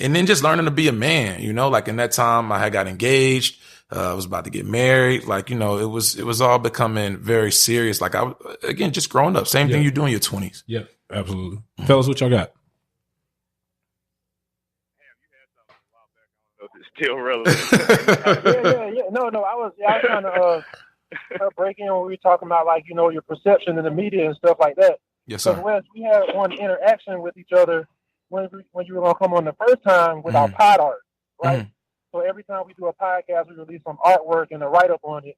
And then just learning to be a man, like in that time I had got engaged. I was about to get married. Like, it was all becoming very serious. Like again, just growing up, same thing you do in your 20s. Yeah, absolutely. Fellas, what y'all got? It's still relevant. Yeah. No. I was trying to break in when we were talking about, like, your perception in the media and stuff like that. Yes, sir. Because Wes, we had one interaction with each other when you were gonna come on the first time with our pod art, right? Mm-hmm. So every time we do a podcast, we release some artwork and a write up on it.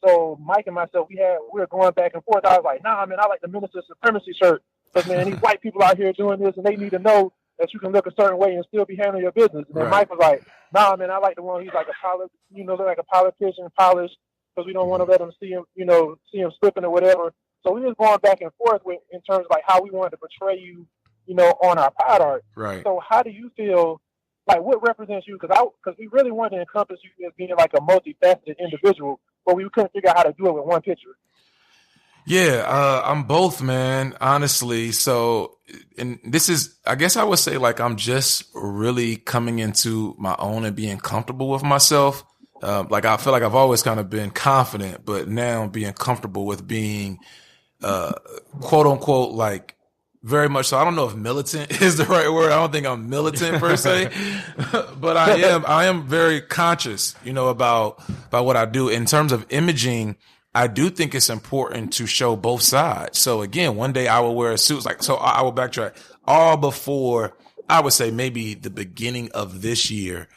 So Mike and myself, we were going back and forth. I was like, nah, man, I like the Minister Supremacy shirt. Because, man, these white people out here doing this, and they need to know that you can look a certain way and still be handling your business. And then Mike was like, nah, man, I like the one he's like look like a politician, polished, because we don't want to let him see him, see him slipping or whatever. So we was going back and forth in terms of like how we wanted to portray you, on our pod art. Right. So how do you feel, like, what represents you? Because we really wanted to encompass you as being like a multifaceted individual, but we couldn't figure out how to do it with one picture. Yeah, I'm both, man, honestly. So, and this is, I guess I would say, like, I'm just really coming into my own and being comfortable with myself. Like, I feel like I've always kind of been confident, but now being comfortable with being, quote unquote, like, very much so. I don't know if militant is the right word. I don't think I'm militant per se, but I am very conscious, about what I do in terms of imaging. I do think it's important to show both sides. So again, one day I will wear a suit. So I will backtrack. All before, I would say maybe the beginning of this year,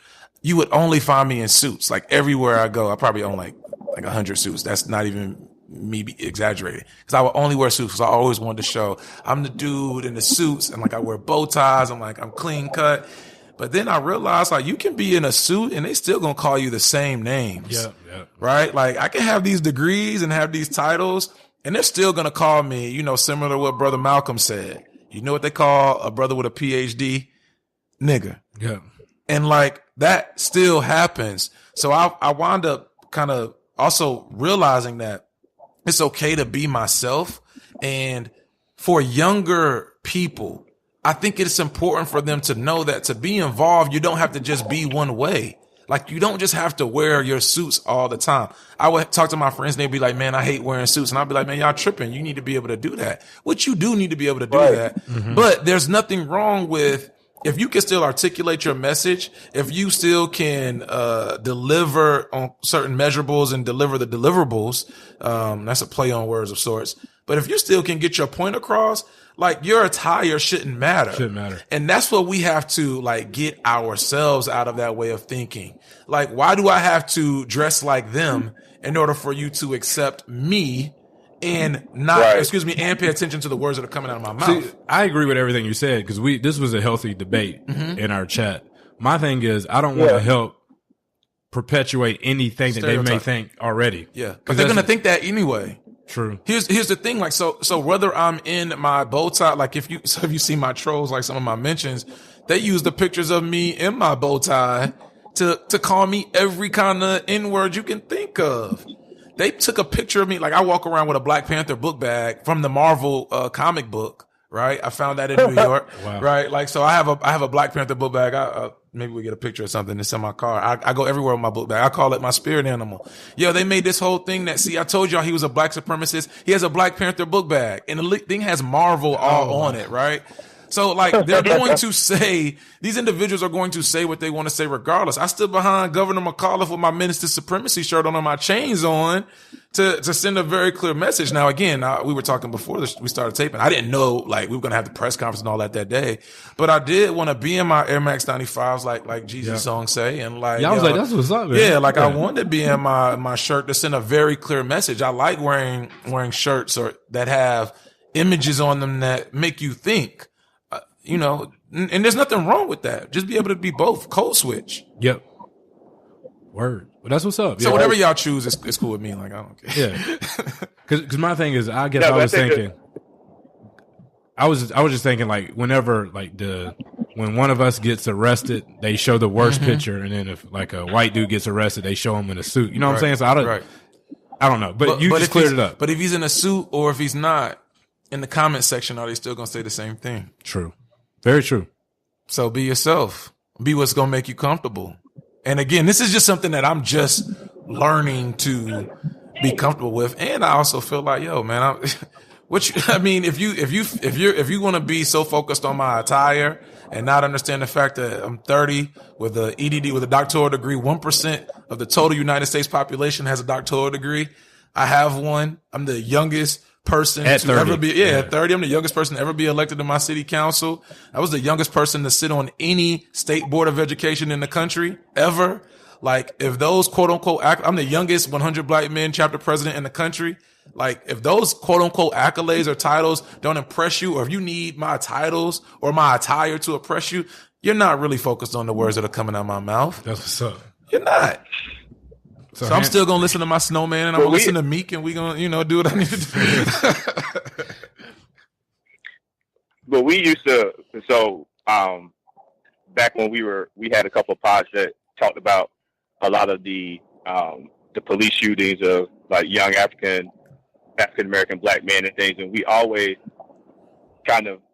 you would only find me in suits. Like everywhere I go, I probably own like 100 suits. That's not even me exaggerating, because I would only wear suits because I always wanted to show I'm the dude in the suits, and like I wear bow ties. I'm clean cut. But then I realized, like, you can be in a suit and they still gonna call you the same names. Yeah. Right? Like, I can have these degrees and have these titles, and they're still gonna call me, similar to what Brother Malcolm said. You know what they call a brother with a PhD? Nigga. Yeah. And like, that still happens. So I wound up kind of also realizing that it's okay to be myself. And for younger people, I think it's important for them to know that to be involved, you don't have to just be one way. Like, you don't just have to wear your suits all the time. I would talk to my friends and they'd be like, man, I hate wearing suits. And I'd be like, man, y'all tripping. You need to be able to do that. Which you do need to be able to do that. Mm-hmm. But there's nothing wrong with, if you can still articulate your message, if you still can deliver on certain measurables and deliver the deliverables, that's a play on words of sorts. But if you still can get your point across, like, your attire shouldn't matter. And that's what we have to, like, get ourselves out of that way of thinking. Like, why do I have to dress like them in order for you to accept me and and pay attention to the words that are coming out of my mouth? See, I agree with everything you said, because this was a healthy debate in our chat. My thing is, I don't want to help perpetuate anything that they may think already. Yeah, because they're going to think that anyway. True. Here's the thing, like, so whether I'm in my bow tie, like, if you see my trolls, like some of my mentions, they use the pictures of me in my bow tie to call me every kind of N-word you can think of. They took a picture of me, like, I walk around with a Black Panther book bag from the Marvel comic book, right? I found that in New York, wow. Right? Like, so I have a Black Panther book bag. Maybe we get a picture or something that's in my car. I go everywhere with my book bag. I call it my spirit animal. Yo, they made this whole thing that, see, I told y'all he was a black supremacist. He has a Black Panther book bag, and the thing has Marvel all on it, right? So, like, they're going to say, these individuals are going to say what they want to say regardless. I stood behind Governor McAuliffe with my Minister Supremacy shirt on and my chains on to send a very clear message. Now, again, we were talking before we started taping. I didn't know, like, we were going to have the press conference and all that day. But I did want to be in my Air Max 95s, like Jesus' songs say. And like, I was like, that's what's up, man. Yeah, like, I wanted to be in my shirt to send a very clear message. I like wearing shirts that have images on them that make you think. And there's nothing wrong with that. Just be able to be both. Code switch. Yep. Word. Well, that's what's up. So whatever y'all choose is cool with me. Like, I don't care. Yeah. Cause my thing is, I was just thinking, like, whenever, like, when one of us gets arrested, they show the worst picture. And then if, like, a white dude gets arrested, they show him in a suit. You know what I'm saying? So I don't know, but you just cleared it up. But if he's in a suit or if he's not, in the comment section, are they still going to say the same thing? True. Very true. So be yourself. Be what's going to make you comfortable. And again, this is just something that I'm just learning to be comfortable with. And I also feel like, yo, man, if you want to be so focused on my attire and not understand the fact that I'm 30 with a EDD, with a doctoral degree, 1% of the total United States population has a doctoral degree. I have one. I'm the youngest person at to 30. ever be, at 30, I'm the youngest person to ever be elected to my city council. I was the youngest person to sit on any state board of education in the country ever. Like, if those quote unquote, I'm the youngest 100 Black Men chapter president in the country. Like, if those quote unquote accolades or titles don't impress you, or if you need my titles or my attire to impress you, you're not really focused on the words that are coming out of my mouth. That's what's up. You're not. So I'm still going to listen to my Snowman, and I'm going to listen to Meek, and we're going to, do what I need to do. But we used to, back when we had a couple of pods that talked about a lot of the police shootings of like young African American Black men and things, and we always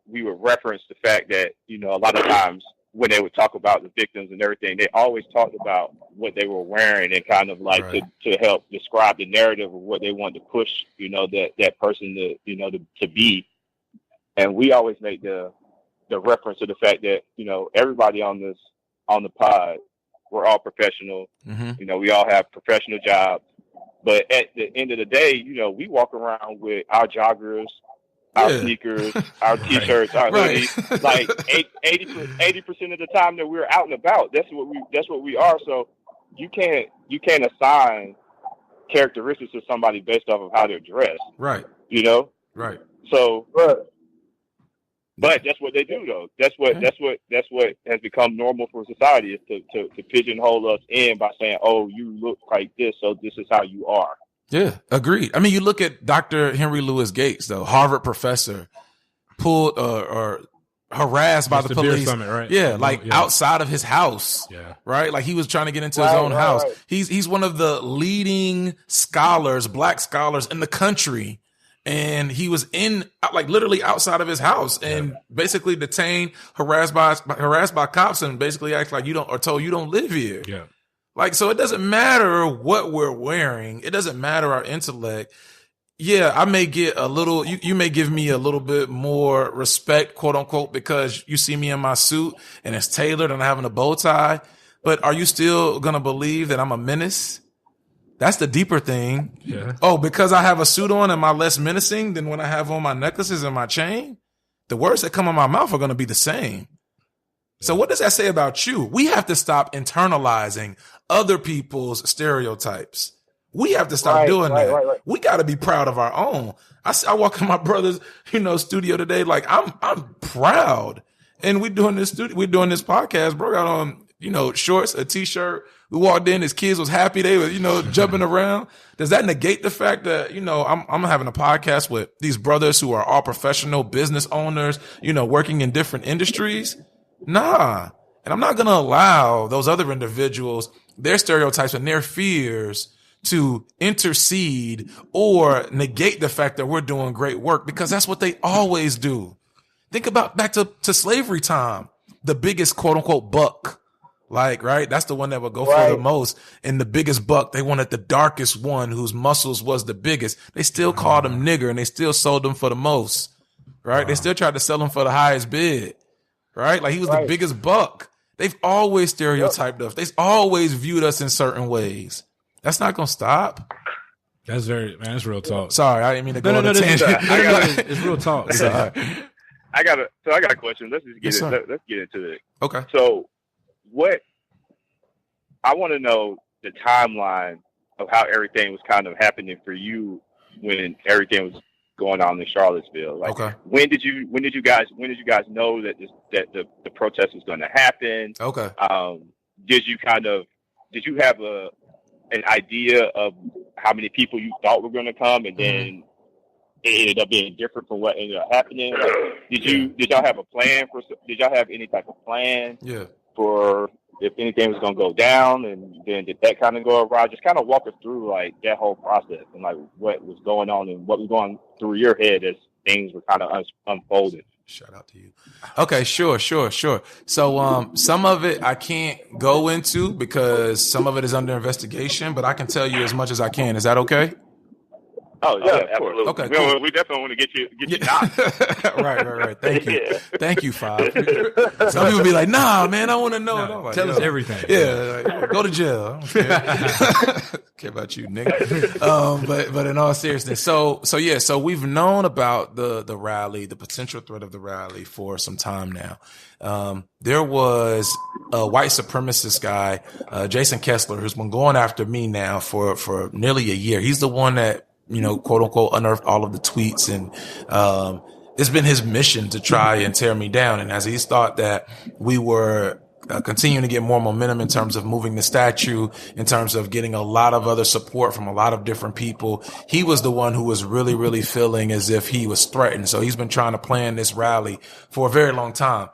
we would reference the fact that, a lot of times when they would talk about the victims and everything, they always talked about what they were wearing and kind of like to help describe the narrative of what they wanted to push, that person to be. And we always make the reference to the fact that, everybody on the pod, we're all professional. Mm-hmm. We all have professional jobs. But at the end of the day, we walk around with our joggers, our sneakers, our T-shirts, our hoodies. Like 80% of the time that we're out and about, that's what we are. So you can't assign characteristics to somebody based off of how they're dressed. Right. Right. So, but that's what they do, though. That's what has become normal for society, is to pigeonhole us in by saying, "Oh, you look like this, so this is how you are." Yeah, agreed. I mean, you look at Dr. Henry Louis Gates, though, Harvard professor, pulled or harassed by the police. Summit, right? Yeah, outside of his house. Yeah. Right? Like, he was trying to get into his own house. Right. He's one of the leading scholars, Black scholars in the country. And he was literally outside of his house and basically detained, harassed by cops, and basically act like told you don't live here. Yeah. Like, so it doesn't matter what we're wearing. It doesn't matter our intellect. Yeah, I may get a little, you may give me a little bit more respect, quote unquote, because you see me in my suit and it's tailored and I'm having a bow tie. But are you still going to believe that I'm a menace? That's the deeper thing. Yeah. Oh, because I have a suit on, am I less menacing than when I have on my necklaces and my chain? The words that come out of my mouth are going to be the same. So what does that say about you? We have to stop internalizing other people's stereotypes. We have to stop doing that. Right. We got to be proud of our own. I walk in my brother's, studio today. Like, I'm proud. And we're doing this podcast, bro. Got on, shorts, a t-shirt. We walked in, his kids was happy. They were, jumping around. Does that negate the fact that, I'm having a podcast with these brothers who are all professional business owners, working in different industries? Nah. And I'm not going to allow those other individuals, their stereotypes and their fears, to intercede or negate the fact that we're doing great work, because that's what they always do. Think about back to slavery time, the biggest quote unquote buck. Like, right? That's the one that would go for the most. And the biggest buck, they wanted the darkest one whose muscles was the biggest. They still called him nigger, and they still sold him for the most. Right? They still tried to sell him for the highest bid. Right? Like, he was the biggest buck. They've always stereotyped us. They've always viewed us in certain ways. That's not going to stop. That's real talk. Sorry, I didn't mean to go on a tangent. It's real talk. I got a question. Let's just let's get into it. Okay. So, I want to know the timeline of how everything was kind of happening for you when everything was going on in Charlottesville. Like, okay. When did you guys know that the protest was going to happen? Okay. Did you have an idea of how many people you thought were going to come, and then it ended up being different from what ended up happening? Like, did y'all have a plan did y'all have any type of plan? Yeah. For if anything was going to go down, and then did that kind of go awry? Just kind of walk us through like that whole process and like what was going on and what was going through your head as things were kind of unfolded. Shout out to you. Okay, sure. So, some of it I can't go into because some of it is under investigation, but I can tell you as much as I can. Is that okay? Oh yeah, absolutely. Okay, cool. We definitely want to get you knocked. Right. Thank you. Thank you, Five. Some people be like, nah, man, I want to know. No, like, tell us everything. Yeah, like, go to jail. I don't care about you, nigga. But in all seriousness, so we've known about the rally, the potential threat of the rally for some time now. There was a white supremacist guy, Jason Kessler, who's been going after me now for nearly a year. He's the one that, quote unquote, unearthed all of the tweets. And, it's been his mission to try and tear me down. And as he's thought that we were continuing to get more momentum in terms of moving the statue, in terms of getting a lot of other support from a lot of different people, he was the one who was really, really feeling as if he was threatened. So he's been trying to plan this rally for a very long time.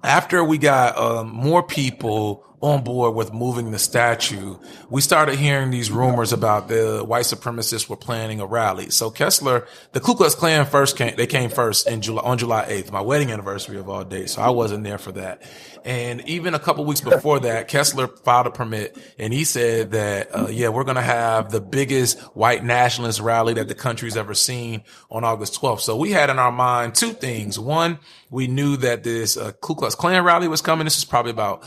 After we got more people on board with moving the statue, we started hearing these rumors about the white supremacists were planning a rally. So Kessler, the Ku Klux Klan came first on July 8th, my wedding anniversary of all days. So I wasn't there for that. And even a couple weeks before that, Kessler filed a permit and he said that, we're going to have the biggest white nationalist rally that the country's ever seen on August 12th. So we had in our mind two things. One, we knew that this Ku Klux Klan rally was coming. This was probably about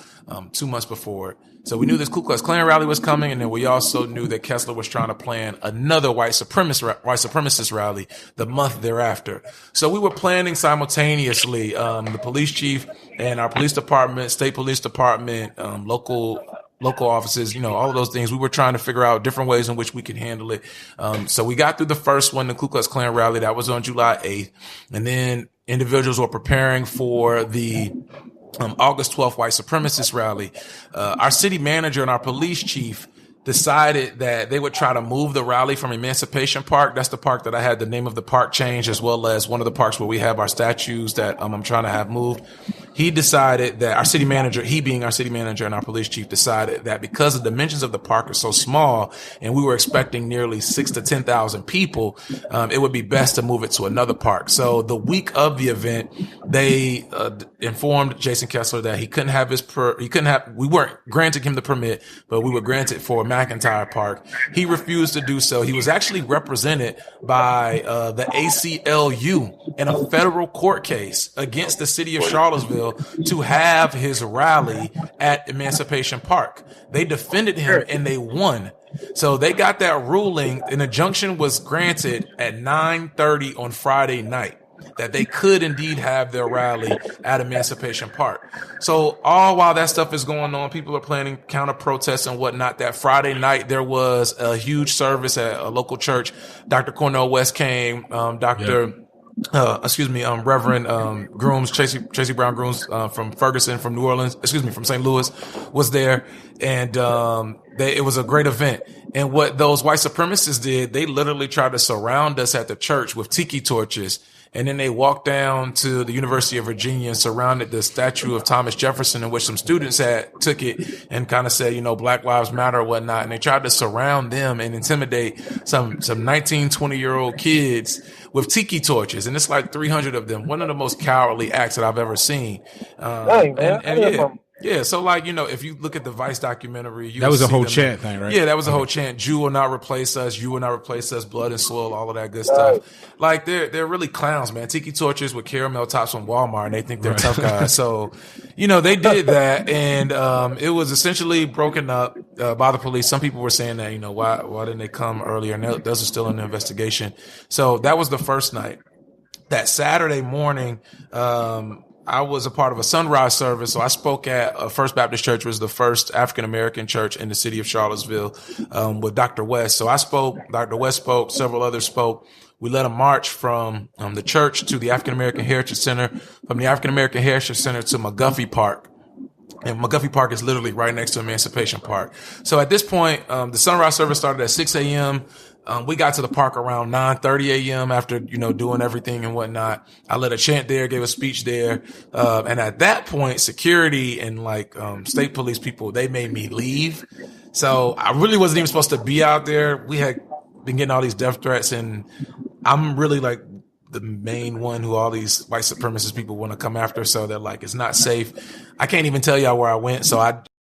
2 months before. So we knew this Ku Klux Klan rally was coming, and then we also knew that Kessler was trying to plan another white supremacist rally the month thereafter. So we were planning simultaneously, the police chief and our police department, state police department, local offices, all of those things. We were trying to figure out different ways in which we could handle it. So we got through the first one, the Ku Klux Klan rally. That was on July 8th. And then individuals were preparing for the August 12th white supremacist rally. Our city manager and our police chief decided that they would try to move the rally from Emancipation Park. That's the park that I had the name of the park changed, as well as one of the parks where we have our statues that I'm trying to have moved. He decided that our city manager, he being our city manager and our police chief, decided that because the dimensions of the park are so small and we were expecting nearly 6,000 to 10,000 people, it would be best to move it to another park. So the week of the event, they informed Jason Kessler that he couldn't have we weren't granting him the permit, but we were granted for McIntyre Park. He refused to do so. He was actually represented by the ACLU in a federal court case against the city of Charlottesville to have his rally at Emancipation Park. They defended him and they won. So they got that ruling. An injunction was granted at 9:30 on Friday night that they could indeed have their rally at Emancipation Park. So all while that stuff is going on, people are planning counter protests and whatnot. That Friday night, there was a huge service at a local church. Dr. Cornell West came, Reverend Grooms, Tracy Brown Grooms from Ferguson, from New Orleans, from St. Louis, was there, and it was a great event. And what those white supremacists did, they literally tried to surround us at the church with tiki torches. And then they walked down to the University of Virginia and surrounded the statue of Thomas Jefferson, in which some students took it and kind of said, Black Lives Matter or whatnot. And they tried to surround them and intimidate some 19, 20-year-old kids with tiki torches. And it's like 300 of them. One of the most cowardly acts that I've ever seen. Yeah, so if you look at the Vice documentary, that was a whole chant thing, right? Yeah, that was a whole chant. Jew will not replace us. You will not replace us. Blood and soil, all of that good stuff. Like they're really clowns, man. Tiki torches with caramel tops from Walmart, and they think they're tough guys. So, they did that, and it was essentially broken up by the police. Some people were saying that, why didn't they come earlier? And those are still in the investigation. So that was the first night. That Saturday morning, I was a part of a sunrise service. So I spoke at First Baptist Church, was the first African-American church in the city of Charlottesville, with Dr. West. So I spoke, Dr. West spoke, several others spoke. We led a march from the church to the African-American Heritage Center, from the African-American Heritage Center to McGuffey Park. And McGuffey Park is literally right next to Emancipation Park. So at this point, the sunrise service started at 6 a.m. We got to the park around 9:30 a.m. after, doing everything and whatnot. I led a chant there, gave a speech there. And at that point, security and state police people, they made me leave. So I really wasn't even supposed to be out there. We had been getting all these death threats, and I'm really the main one who all these white supremacist people want to come after. So they're like, it's not safe. I can't even tell y'all where I went. So I